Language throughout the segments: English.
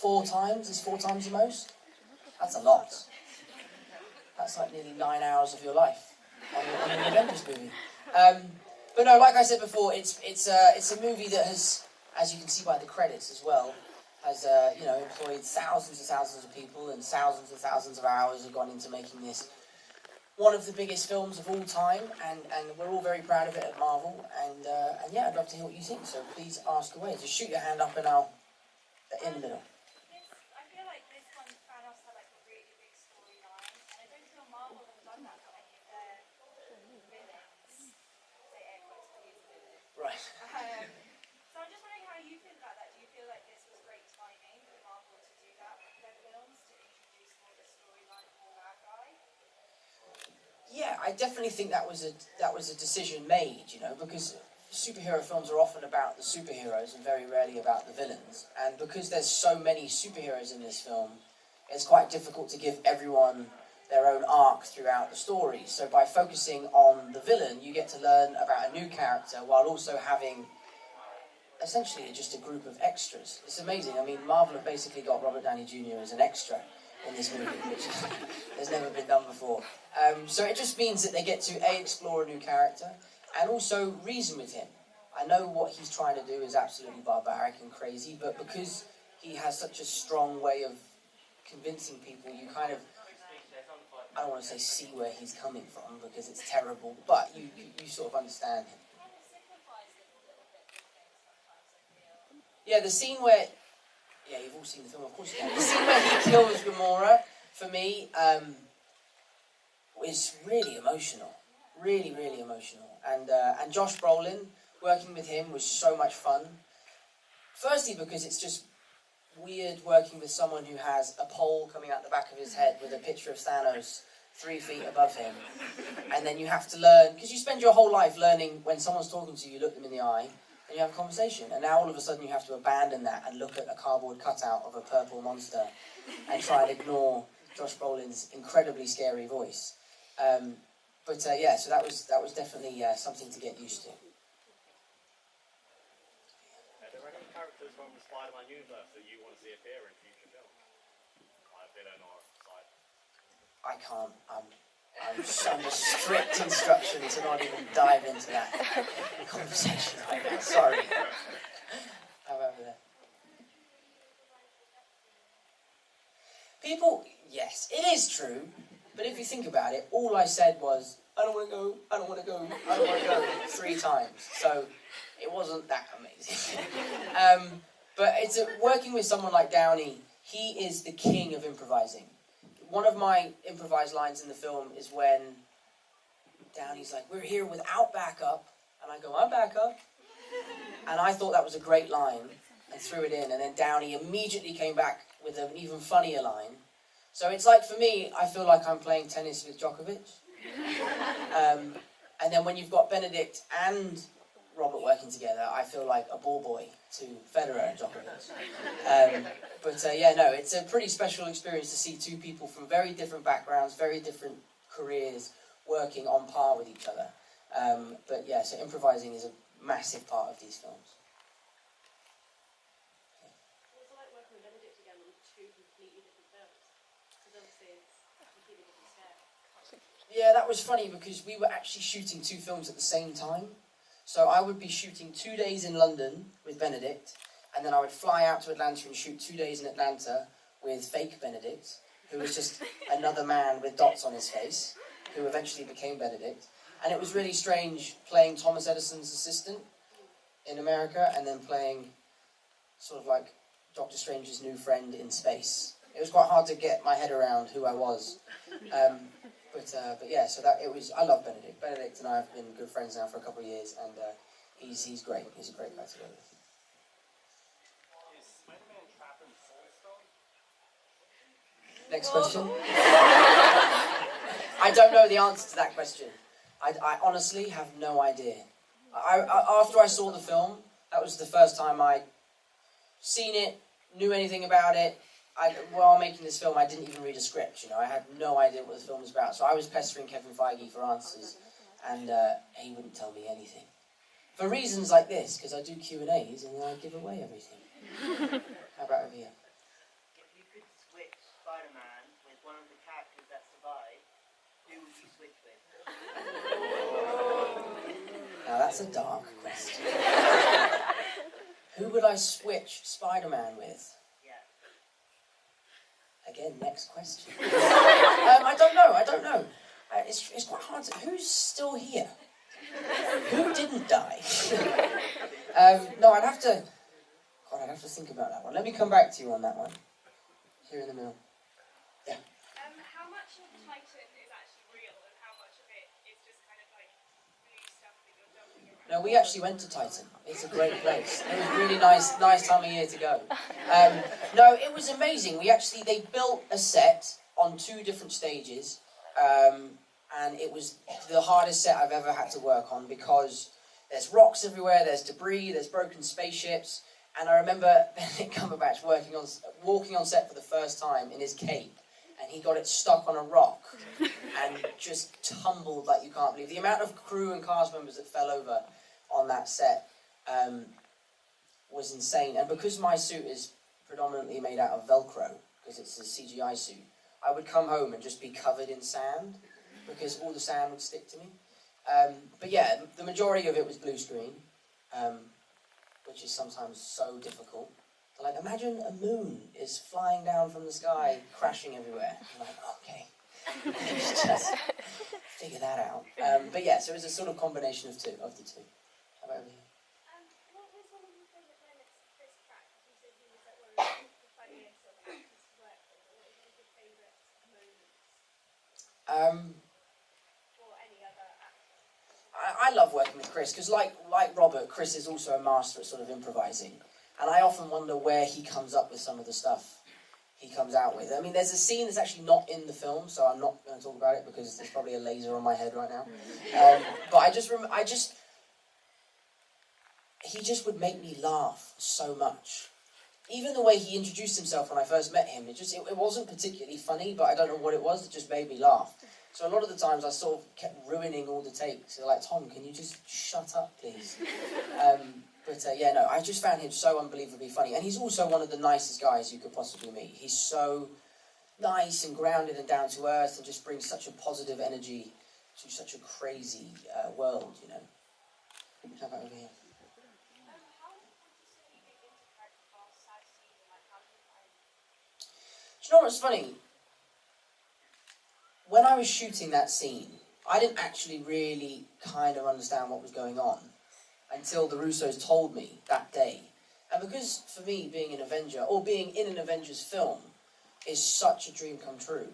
4 times is 4 times the most. That's a lot. That's like nearly 9 hours of your life on an Avengers movie. But no, like I said before, it's a movie that has, as you can see by the credits as well, has employed thousands of people, and thousands of hours have gone into making this one of the biggest films of all time, and we're all very proud of it at Marvel, and yeah, I'd love to hear what you think, so please ask away. Just shoot your hand up and I'll in the middle. I feel like this one, Thanos had like a really big storyline, and I don't feel Marvel have done that for any of their villains. Say air quotes, please, villains. Right. So I'm just wondering how you feel about that. Do you feel like this was great timing for Marvel to do that with their films, to introduce more of a storyline for that guy? Yeah, I definitely think that was a decision made, because superhero films are often about the superheroes and very rarely about the villains. And because there's so many superheroes in this film, it's quite difficult to give everyone their own arc throughout the story. So by focusing on the villain, you get to learn about a new character while also having essentially just a group of extras. It's amazing. I mean, Marvel have basically got Robert Downey Jr. as an extra in this movie, which has never been done before. So it just means that they get to explore a new character and also reason with him. I know what he's trying to do is absolutely barbaric and crazy, but because he has such a strong way of convincing people, you kind of, I don't want to say see where he's coming from because it's terrible, but you sort of understand him. Yeah, the scene where, yeah, you've all seen the film, of course you can. The scene where he kills Gamora, for me, is really emotional. Really, really emotional. And Josh Brolin, working with him was so much fun. Firstly, because it's just weird working with someone who has a pole coming out the back of his head with a picture of Thanos 3 feet above him. And then you have to learn, because you spend your whole life learning when someone's talking to you, you look them in the eye, and you have a conversation. And now all of a sudden you have to abandon that and look at a cardboard cutout of a purple monster and try and ignore Josh Brolin's incredibly scary voice. Yeah, so that was definitely something to get used to. Are there any characters from the Spider-Man universe that you want to see appear in future films? Like a villain or a side? I can't. I'm under strict instruction to not even dive into that conversation right now. Sorry. How about over there? People, yes, it is true. But if you think about it, all I said was, I don't want to go, I don't want to go, I don't want to go 3 times. So it wasn't that amazing. But it's working with someone like Downey, he is the king of improvising. One of my improvised lines in the film is when Downey's like, we're here without backup. And I go, I'm backup. And I thought that was a great line and threw it in. And then Downey immediately came back with an even funnier line. So it's like, for me, I feel like I'm playing tennis with Djokovic. And then when you've got Benedict and Robert working together, I feel like a ball boy to Federer and Djokovic. Yeah, no, it's a pretty special experience to see 2 people from very different backgrounds, very different careers, working on par with each other. Yeah, so improvising is a massive part of these films. Yeah, that was funny because we were actually shooting 2 films at the same time. So I would be shooting 2 days in London with Benedict, and then I would fly out to Atlanta and shoot 2 days in Atlanta with fake Benedict, who was just another man with dots on his face, who eventually became Benedict. And it was really strange playing Thomas Edison's assistant in America, and then playing sort of like Doctor Strange's new friend in space. It was quite hard to get my head around who I was. But yeah, so that it was. I love Benedict. Benedict and I have been good friends now for a couple of years, and he's great. He's a great guy to work with. Is Spider-Man trapped in Soul Stone? Next question. I don't know the answer to that question. I honestly have no idea. After I saw the film, that was the first time I'd seen it, knew anything about it. While making this film, I didn't even read a script, I had no idea what the film was about. So I was pestering Kevin Feige for answers, and he wouldn't tell me anything. For reasons like this, because I do Q&As and I give away everything. How about over here? Spider-Man with one of the characters that survived, who would you switch with? Now that's a dark question. Who would I switch Spider-Man with? Yeah. Again, next question. I don't know. It's quite hard to... Who's still here? Who didn't die? No, I'd have to think about that one. Let me come back to you on that one. Here in the middle. Yeah. How much of Titan is actually real, and how much of it is just kind of like blue stuff that you're jumping around? No, we actually went to Titan. It's a great place. It was a really nice time of year to go. No, it was amazing. They built a set on 2 different stages, and it was the hardest set I've ever had to work on because there's rocks everywhere, there's debris, there's broken spaceships, and I remember Benedict Cumberbatch walking on set for the first time in his cape, and he got it stuck on a rock and just tumbled like you can't believe. The amount of crew and cast members that fell over on that set was insane. And because my suit is predominantly made out of Velcro, because it's a CGI suit, I would come home and just be covered in sand because all the sand would stick to me. But yeah, the majority of it was blue screen, which is sometimes so difficult. Like, imagine a moon is flying down from the sky, crashing everywhere. I'm like, okay, let's just figure that out. But yeah, so it was a sort of combination of the two. How about over here? What was one of your favourite moments of Chris Pratt? You said he was like one of the funniest sort of actors to work with. What was one of your favourite moments? Or any other actor? I love working with Chris, because like Robert, Chris is also a master at sort of improvising. And I often wonder where he comes up with some of the stuff he comes out with. I mean, there's a scene that's actually not in the film, so I'm not going to talk about it because there's probably a laser on my head right now. But he just would make me laugh so much. Even the way he introduced himself when I first met him, it wasn't particularly funny, but I don't know what it was, it just made me laugh. So a lot of the times I sort of kept ruining all the takes. They're like, Tom, can you just shut up, please? Yeah, no, I just found him so unbelievably funny. And he's also one of the nicest guys you could possibly meet. He's so nice and grounded and down to earth and just brings such a positive energy to such a crazy world, you know. How about over here? How would you say you get into character for sad season? Like, how do you find it? Do you know what's funny? When I was shooting that scene, I didn't actually really kind of understand what was going on until the Russos told me that day. And because, for me, being an Avenger, or being in an Avengers film, is such a dream come true,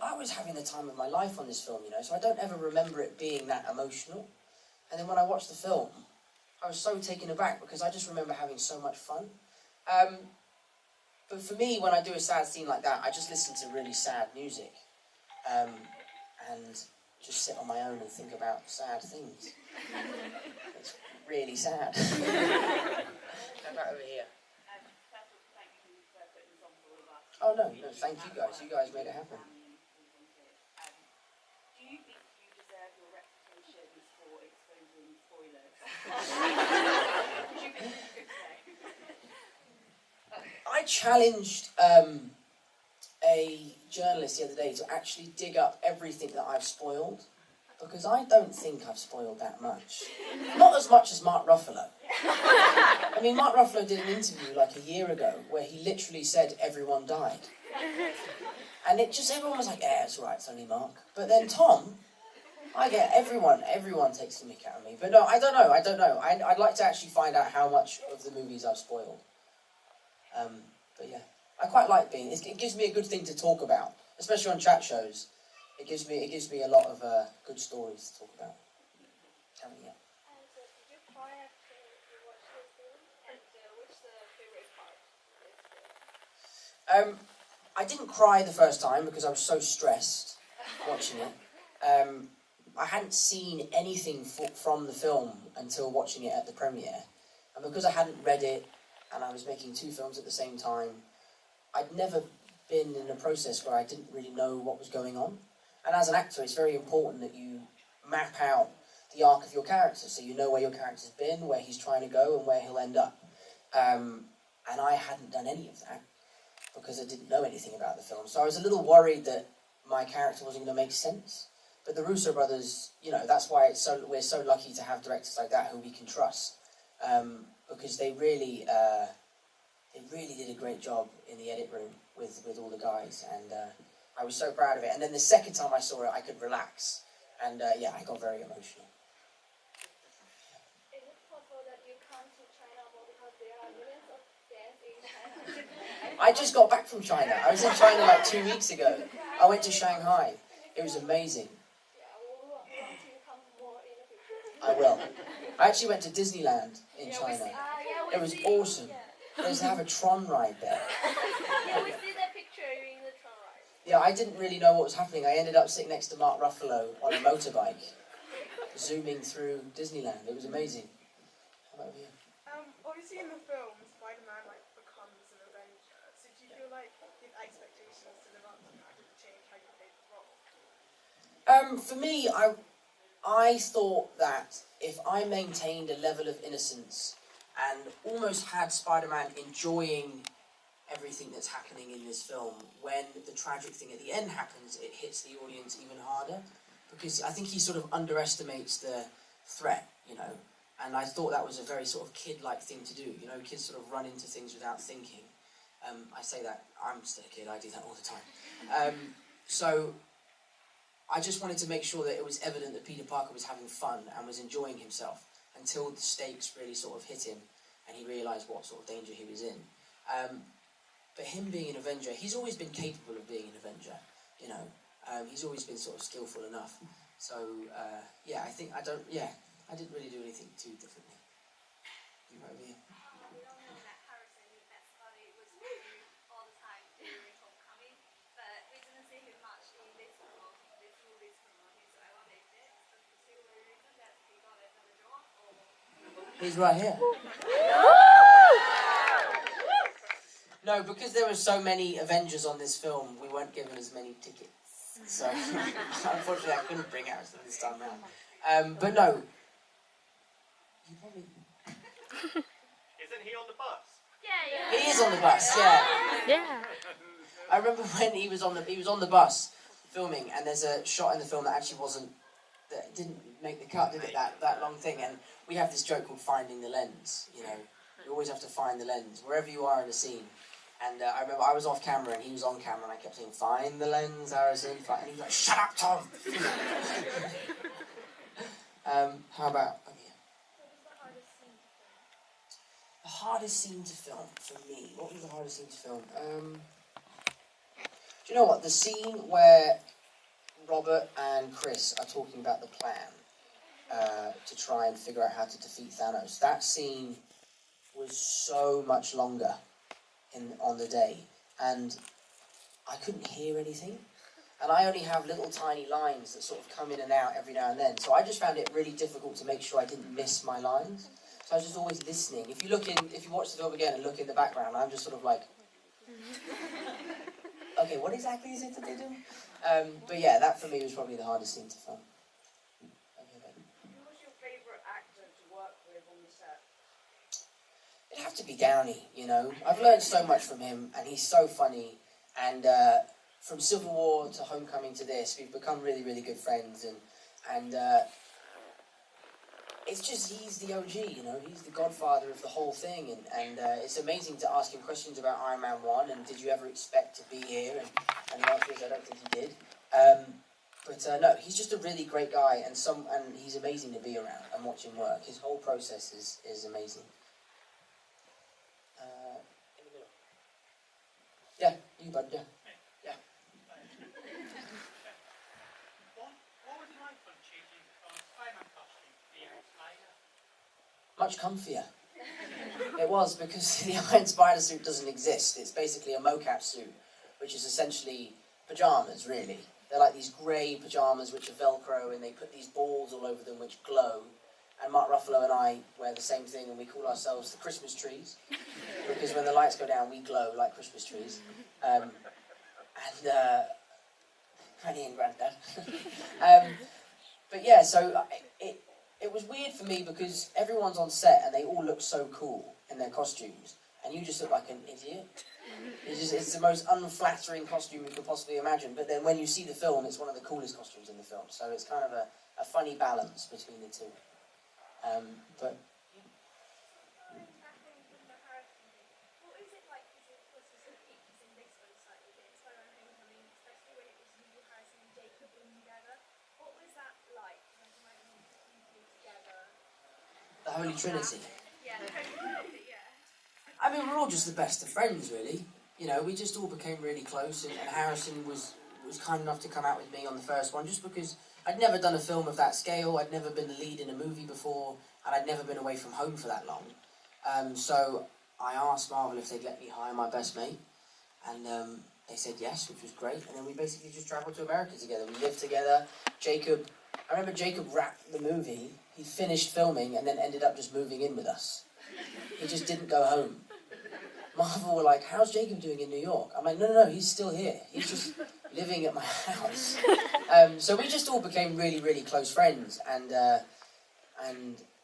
I was having the time of my life on this film, you know, so I don't ever remember it being that emotional. And then when I watched the film, I was so taken aback because I just remember having so much fun. But for me, when I do a sad scene like that, I just listen to really sad music. And just sit on my own and think about sad things. It's really sad. How about over here? First of all, thank you for putting this on for all of us. Oh no, thank you guys. You guys made it happen. Do you think you deserve your reputation for exposing spoilers? I challenged a journalist the other day to actually dig up everything that I've spoiled, because I don't think I've spoiled that much. Not as much as Mark Ruffalo. I mean, Mark Ruffalo did an interview like a year ago where he literally said everyone died. And everyone was like, yeah, it's alright, it's only Mark. But then Tom, I get everyone takes the mick out of me. But no, I don't know. I'd like to actually find out how much of the movies I've spoiled. But yeah, I quite like it gives me a good thing to talk about, especially on chat shows. It gives me a lot of good stories to talk about. Tell me, yeah. So did you cry after you watched the film? And what's the favorite part of this film? I didn't cry the first time because I was so stressed watching it. I hadn't seen anything from the film until watching it at the premiere. And because I hadn't read it, and I was making 2 films at the same time, I'd never been in a process where I didn't really know what was going on. And as an actor, it's very important that you map out the arc of your character, so you know where your character's been, where he's trying to go, and where he'll end up. And I hadn't done any of that. because I didn't know anything about the film. So I was a little worried that my character wasn't going to make sense. But the Russo brothers, that's why we're so lucky to have directors like that who we can trust, because they really did a great job in the edit room with all the guys, and I was so proud of it. And then the second time I saw it, I could relax, and I got very emotional. Is it possible that you come to China more because there are millions of fans in China? I just got back from China. I was in China like 2 weeks ago. I went to Shanghai. It was amazing. I will. I actually went to Disneyland in China. It was awesome. They have a Tron ride there. Yeah, we see that picture in the Tron ride. Yeah, I didn't really know what was happening. I ended up sitting next to Mark Ruffalo on a motorbike, zooming through Disneyland. It was amazing. How about you? Obviously in the film, Spider-Man becomes an Avenger. So do you feel like the expectations to live up to that didn't change how you played the role? For me, I thought that if I maintained a level of innocence and almost had Spider-Man enjoying everything that's happening in this film, when the tragic thing at the end happens, it hits the audience even harder. Because I think he sort of underestimates the threat, And I thought that was a very sort of kid-like thing to do. Kids sort of run into things without thinking. I say that, I'm still a kid, I do that all the time. So I just wanted to make sure that it was evident that Peter Parker was having fun and was enjoying himself until the stakes really sort of hit him and he realised what sort of danger he was in. But him being an Avenger, he's always been capable of being an Avenger, he's always been sort of skillful enough. So, I didn't really do anything too differently. You know what I mean? We don't know that Harrison, your best buddy, was with you all the time during Homecoming, but we didn't see him much in this movie's promoting, so I wonder if that's a particular reason that he got another job, or... He's right here. No, because there were so many Avengers on this film, we weren't given as many tickets. So, unfortunately, I couldn't bring Harrison this time around. But no. You probably... Isn't he on the bus? Yeah. He is on the bus, yeah. Yeah. I remember when he was on the bus filming, and there's a shot in the film that actually that didn't make the cut, did it? That long thing, and we have this joke called finding the lens. You always have to find the lens wherever you are in a scene. And I remember I was off camera and he was on camera, and I kept saying, "Find the lens, Harrison." And he was like, "Shut up, Tom." How about? Oh, yeah. The hardest scene to film for me. What was the hardest scene to film? Do you know what? The scene where Robert and Chris are talking about the plan to try and figure out how to defeat Thanos. That scene was so much longer on the day, and I couldn't hear anything. And I only have little tiny lines that sort of come in and out every now and then. So I just found it really difficult to make sure I didn't miss my lines. So I was just always listening. If you watch the film again and look in the background, I'm just sort of like, okay, what exactly is it that they do? But yeah, that for me was probably the hardest scene to film. Who was your favourite actor to work with on the set? It'd have to be Downey, I've learned so much from him, and he's so funny. And from Civil War to Homecoming to this, we've become really, really good friends. And it's just, he's the OG, he's the godfather of the whole thing. And it's amazing to ask him questions about Iron Man 1, and did you ever expect to be here? And the answer is, I don't think he did. But no, he's just a really great guy, and he's amazing to be around and watch him work. His whole process is amazing. In the middle. Yeah, you bud, yeah. Yeah. What was it like when changing from Spider-Man costume to the Iron Spider? Much comfier. It was, because the Iron Spider suit doesn't exist. It's basically a mocap suit, which is essentially pajamas, really. They're like these grey pajamas which are Velcro, and they put these balls all over them which glow. And Mark Ruffalo and I wear the same thing, and we call ourselves the Christmas trees, because when the lights go down, we glow like Christmas trees. Granny and Granddad. But yeah, so it was weird for me because everyone's on set and they all look so cool in their costumes, and you just look like an idiot. It's the most unflattering costume you could possibly imagine, but then when you see the film, it's one of the coolest costumes in the film, so it's kind of a funny balance between the two. But What is it like? Because of course, there's some features in this website with it. Spider-Man Homecoming, especially when it was you, Harrison, and Jacob being together. What was that like? Like you two together. the Holy Trinity. Yeah, yeah. I mean, we're all just the best of friends, really. You know, we just all became really close, and Harrison was kind enough to come out with me on the first one, just because I'd never done a film of that scale, I'd never been the lead in a movie before, and I'd never been away from home for that long. So I asked Marvel if they'd let me hire my best mate, and they said yes, which was great, and then we basically just travelled to America together. We lived together. I remember Jacob wrapped the movie, he finished filming, and then ended up just moving in with us. He just didn't go home. Marvel were like, how's Jacob doing in New York? I'm like, no, he's still here. He's just living at my house. So we just all became really, really close friends, and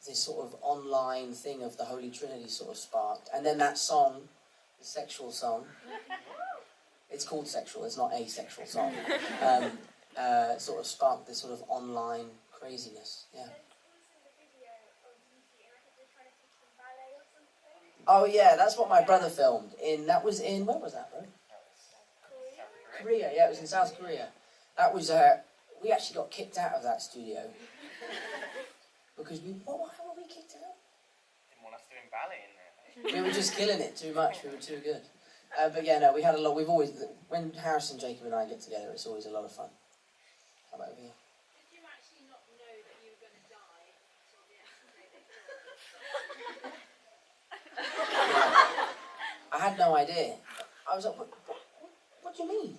this sort of online thing of the Holy Trinity sort of sparked. And then that song, the sexual song, it's called Sexual, it's not a sexual song, sort of sparked this sort of online craziness, yeah. Oh yeah, that's what my brother filmed that was in, where was that, bro? Korea, yeah, it was in South Korea. That was, we actually got kicked out of that studio. Because how were we kicked out? Didn't want us doing ballet in there. We were just killing it too much, we were too good. But yeah, no, we had a lot, when Harrison, Jacob and I get together, it's always a lot of fun. How about over here? Did you actually not know that you were going to die until the end? I had no idea. I was like, what do you mean?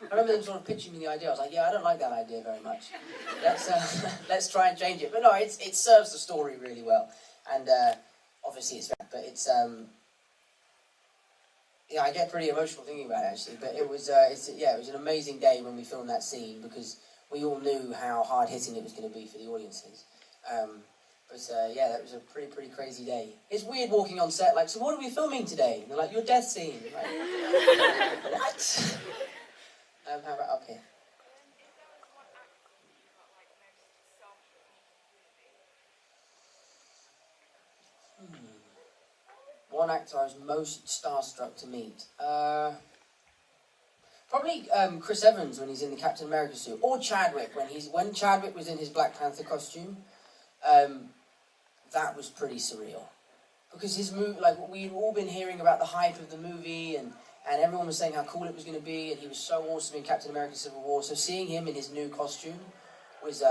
I remember them sort of pitching me the idea. I was like, yeah, I don't like that idea very much. Let's try and change it. But no, it serves the story really well. And obviously it's, but it's, yeah, I get pretty emotional thinking about it actually. But it was, it was an amazing day when we filmed that scene, because we all knew how hard-hitting it was going to be for the audiences. Yeah, that was a pretty crazy day. It's weird walking on set, like, so what are we filming today? And they're like, your death scene. Like, what? How about up here? One actor I was most starstruck to meet. Probably Chris Evans when he's in the Captain America suit, or Chadwick when Chadwick was in his Black Panther costume. That was pretty surreal, because his movie, like, we'd all been hearing about the hype of the movie, and everyone was saying how cool it was going to be, and he was so awesome in Captain America: Civil War. So seeing him in his new costume was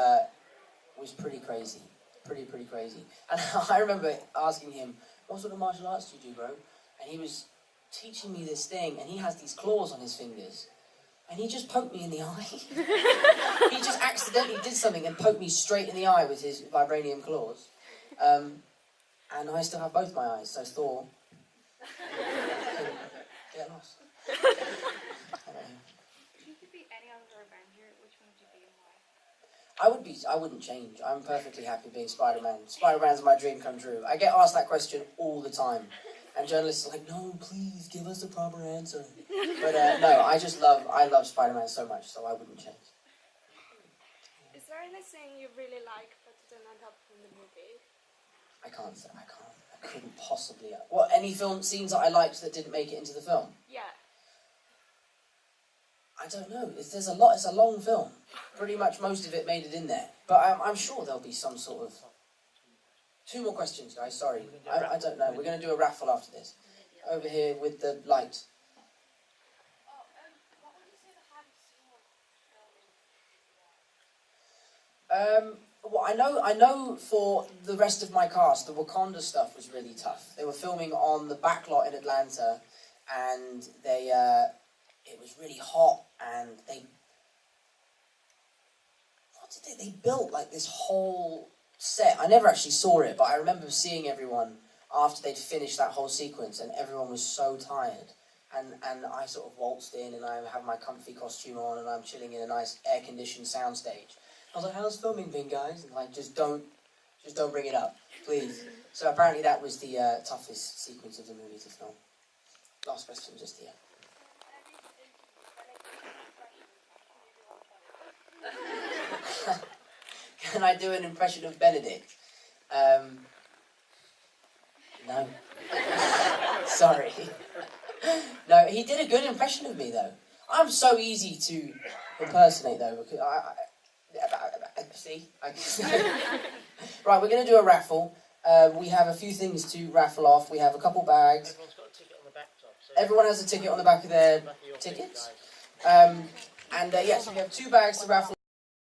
pretty crazy, pretty crazy. And I remember asking him, "What sort of martial arts do you do, bro?" And he was teaching me this thing, and he has these claws on his fingers, and he just poked me in the eye. He just accidentally did something and poked me straight in the eye with his vibranium claws. And I still have both my eyes, so Thor can get lost. If you could be any other Avenger, which one would you be and why? I wouldn't change. I'm perfectly happy being Spider-Man. Spider-Man's my dream come true. I get asked that question all the time. And journalists are like, no, please, give us a proper answer. But no, I love Spider-Man so much, so I wouldn't change. Is there anything you really like but didn't end up in the movie? I couldn't possibly. What, any film scenes that I liked that didn't make it into the film? Yeah. I don't know. There's a lot. It's a long film. Pretty much most of it made it in there. But I'm sure there'll be some sort of... 2 more questions, guys. Sorry. I don't know. We're going to do a raffle after this. Over here with the light. What would you say the hardest scene was filming? Well, I know for the rest of my cast, the Wakanda stuff was really tough. They were filming on the backlot in Atlanta, and it was really hot, and they built like this whole set. I never actually saw it, but I remember seeing everyone after they'd finished that whole sequence, and everyone was so tired. And I sort of waltzed in, and I have my comfy costume on, and I'm chilling in a nice air-conditioned soundstage. I was like, how's filming been, guys? And like, just don't bring it up, please. So apparently that was the toughest sequence of the movie to film. last question, just here. Can I do an impression of Benedict? No. Sorry. No, he did a good impression of me, though. I'm so easy to impersonate, though, because see? Right, we're going to do a raffle. We have a few things to raffle off. We have a couple bags. Everyone's got a ticket on the back top. So Everyone has a ticket on the back of their back of your tickets. ticket, guys. Yes, we have 2 bags to raffle